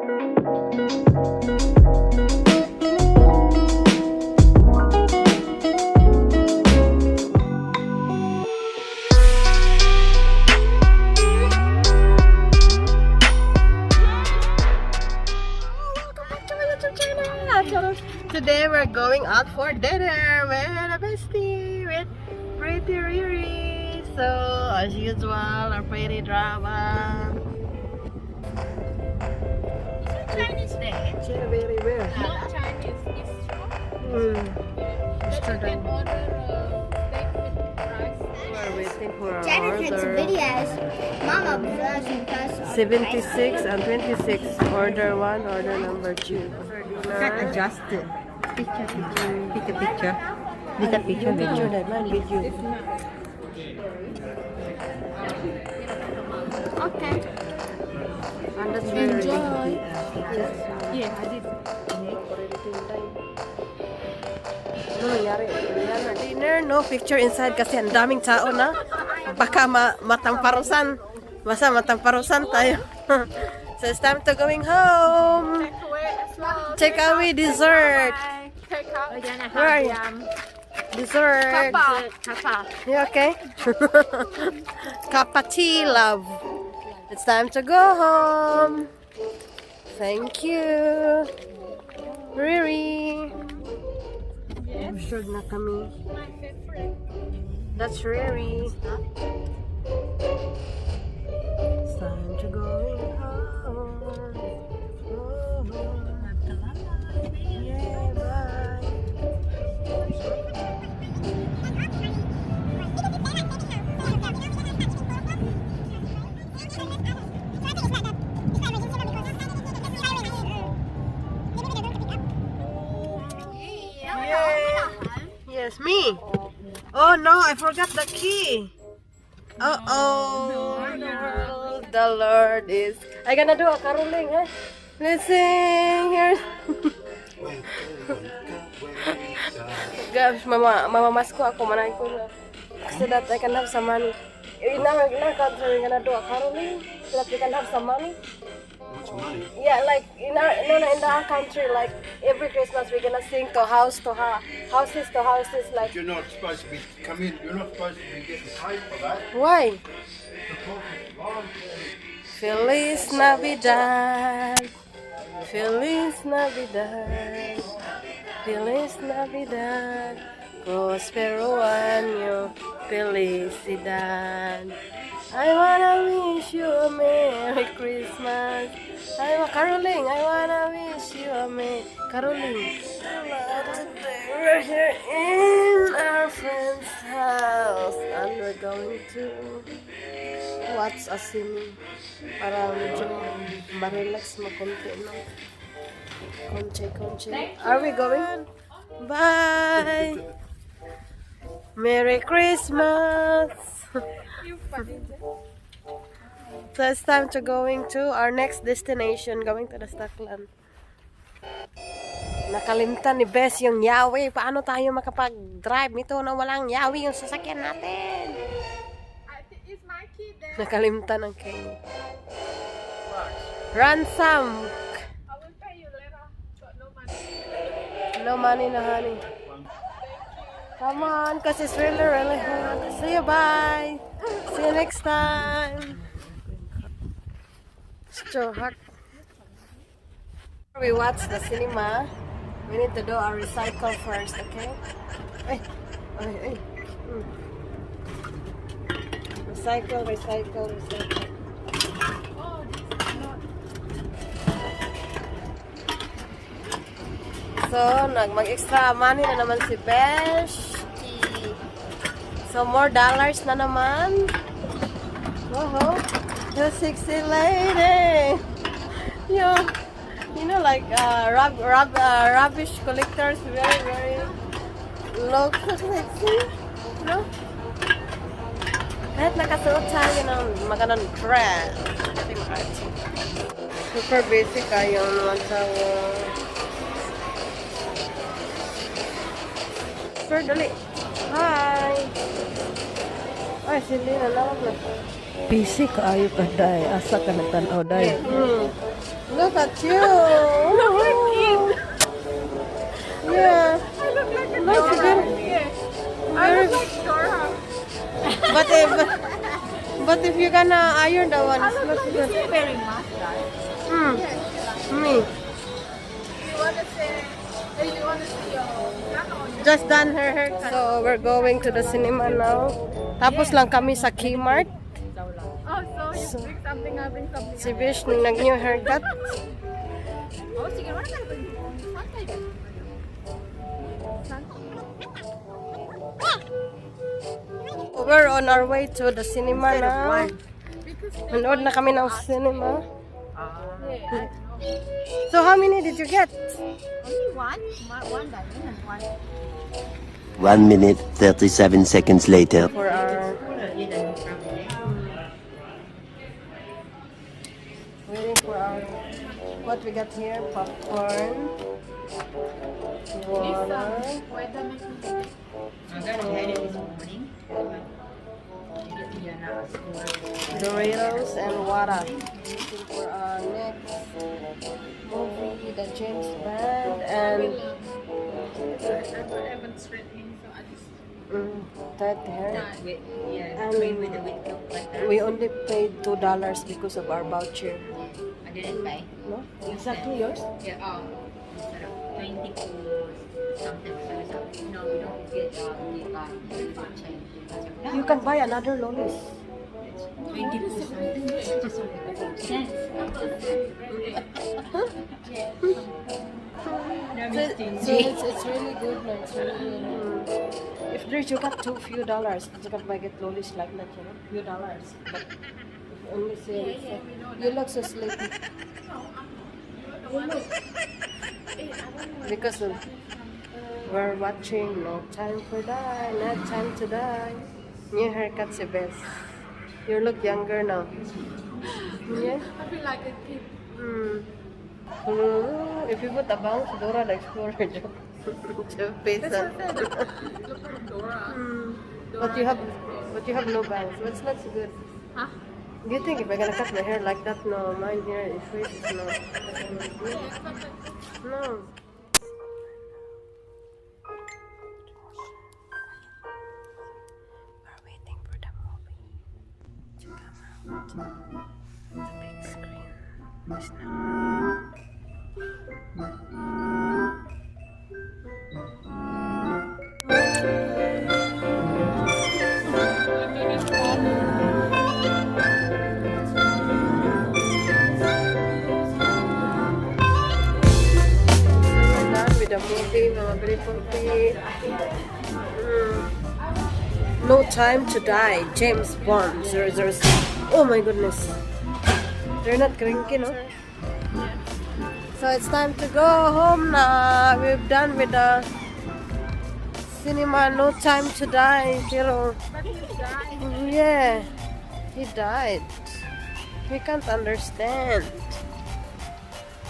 Today we're going out for dinner with a bestie, with pretty Riri. So as usual, our pretty drama. Chinese day. Yeah, very well. Not Chinese, it's It's you can order steak with rice. We're waiting for our Jennifer's order. videos. Mama does 76 and 26. Order 1, order number 2. Adjust it. Picture. Take a picture. Take a picture. Picture that man with you. Okay. And that's very Enjoy. Yeah, I did. Ano nangyari? Dinner, no picture inside kasi ang daming tao na. Baka matamparusan. Basta matamparusan tayo. So it's time to going home. Take away dessert. Where are you? Dessert. You okay? Kappa tea, love. It's time to go home. Thank you. Riri. Sure na kami. That's Riri. It's time to go home. Yeah, bye. Yes, me. Oh no, I forgot the key. Uh-oh. The Lord is... I gonna do a caroling, huh? Let's sing here. Guys, mama masko ako manay ko na. So that I can have some money. In our country, we're gonna do a caroling so that we can have some money. Money. Yeah, like in our country, like every Christmas we're gonna sing to houses to houses, like. You're not supposed to be You're not supposed to be getting paid for that. Why? Feliz Navidad, Feliz Navidad, Feliz Navidad, Prospero año, felicidad. I wanna wish you a Merry Christmas. I'm a caroling. I wanna wish you a Merry caroling. Today we're here in our friend's house and we're going to watch a Sine para medyo ma-relax mo konti, no? Konche. Are we going? Bye! Merry Christmas! So it's time to going to our next destination, going to the Stockland. Nakalimtan ni Bes yung yawi. Paano tayo makapag-drive nito na walang yawi yung sasakyan natin? Is my key there? Nakalimtan ang key. Ransom! I will pay you later. Got no money. No money, no honey. Come on, because it's really, really hot. See you, bye! See you next time! It's too hot. We watch the cinema. We need to do our recycle first, okay? Ay. Recycle. Oh, this is not. So, mag-extra money na naman si Besties. So, more dollars na naman. Oh, the sexy lady. You know, like rubbish collectors, very look sexy. No? Kahit nakasuot tayo ng magandang dress. Super basic kayo naman sa super dali. Hi! Ay, sili na lang na. Busy ka ayo ka day. Asa ka nagtanaw day. Look at you. Yeah. Looks good. I look like Dora. But if you're gonna iron the ones, looks good. Wearing mask, right? Me. You wanna see your Nanood? Just done her haircut. So we're going to the cinema now. Tapos lang kami sa Kmart. Oh, so you bring something, I bring something. Si Bish nag-new haircut. Oh, sige, wala ka na ba? Santay ba? We're on our way to the cinema now. Nanood na kami ng cinema. So how many did you get? Only one? One diamond and one. 1 minute, 37 seconds later. For our waiting for our what we got here, popcorn, water, Weather makes me think. I'm gonna head it this morning. Doritos, and water. Waiting for our next movie, the James Bond, and Everyone's threatening, so I just. that hair. Yeah, train with the window like We only paid $2 because of our voucher. I didn't buy. No? Exactly yours? Yeah, instead of 20 for something. No, we don't get the change. You can buy another lollies. 20 for something. Just only a couple of cents. So it's really good. No? It's really good. If there's you got few dollars, you can buy get lollies like that, you know, few dollars. But if only say you look so sleepy. Because we're watching No Time to Die, Not Time to Die. New haircut's the best. You look younger now. Yeah. I feel like a kid. If you put a bounce, Dora the Explorer joke. Face Look like Dora. But you have no bangs. Which looks good. Huh? Do you think if I'm gonna cut my hair like that, no, mine here is face is no. No. We're waiting for the movie to come out. The big screen is now. The movie, mga beautiful people. No Time to Die, James Bond 006. Oh my goodness. They're not cranky, no? So it's time to go home na. We've done with the cinema No Time to Die. Pero, yeah, he died. We can't understand.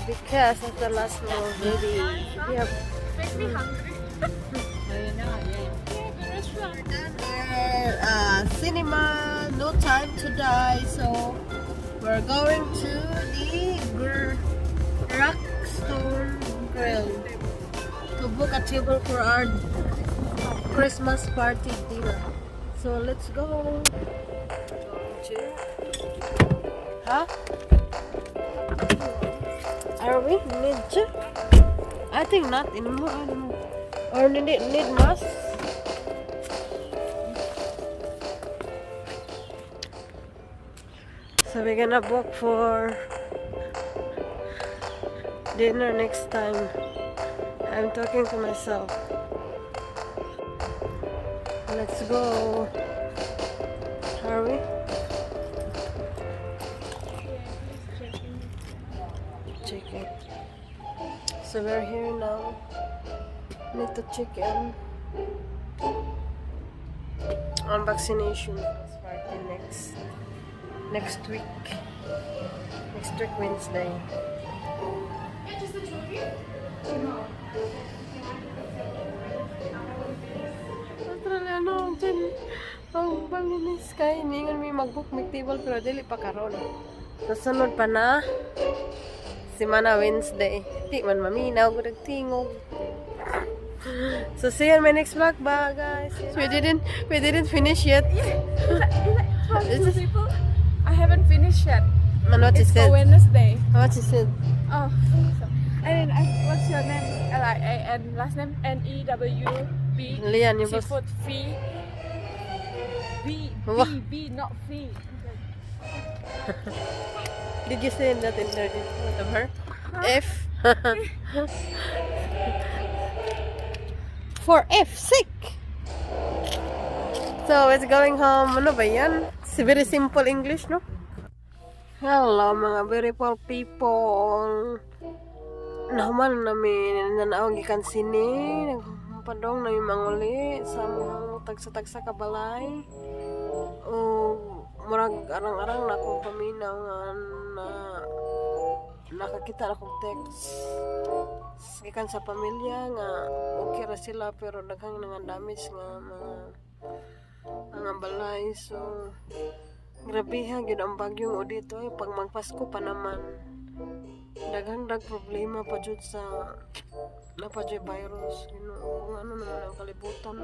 Because of the last movie. Yep. Makes me hungry. Cinema, No Time to Die. So we're going to the Rockstone Grill to book a table for our Christmas party dinner. So let's go. Huh? Are we? Need to? I think not anymore. I don't know. Or need mask? So we're gonna book for dinner next time. I'm talking to myself. Let's go. Are we? Checking. So we're here now. Need to check in on vaccination. Party next week. Next week Wednesday. Australianang dyan. Ang banginis kay ningon may mag-book may table pero dili pa karon. Nasunod pa na Simana Wednesday. Di man maminaw ko nagtingog. So see you in my next vlog, bye guys. We didn't finish yet. Two people. I haven't finished yet. Man, what you It's said? for Wednesday. What you said? Oh, so, and then what's your name? L-I-A-N, last name N-E-W-B. Lian, you both. Seafood fee. Wah. B, not fee. Did you say that in there? Whatever. F. For F, sick. So, it's going home. Ano ba yan? It's very simple English, no? Hello, mga beautiful people. Nahuman namin nanawag ikan Sine. Nagpadong na yung manguli sa mga tagsa-tagsa kabalay. Murag arang-arang na akong paminaw na nakakita akong text gikan sa pamilya nga okay ra sila pero daghang nga damage nga mga balay. So grabe ha gyud ang bagyong dito pag magpasko pa naman daghang problema pa jud sa napadyo virus kung ano naman ang kalibutan.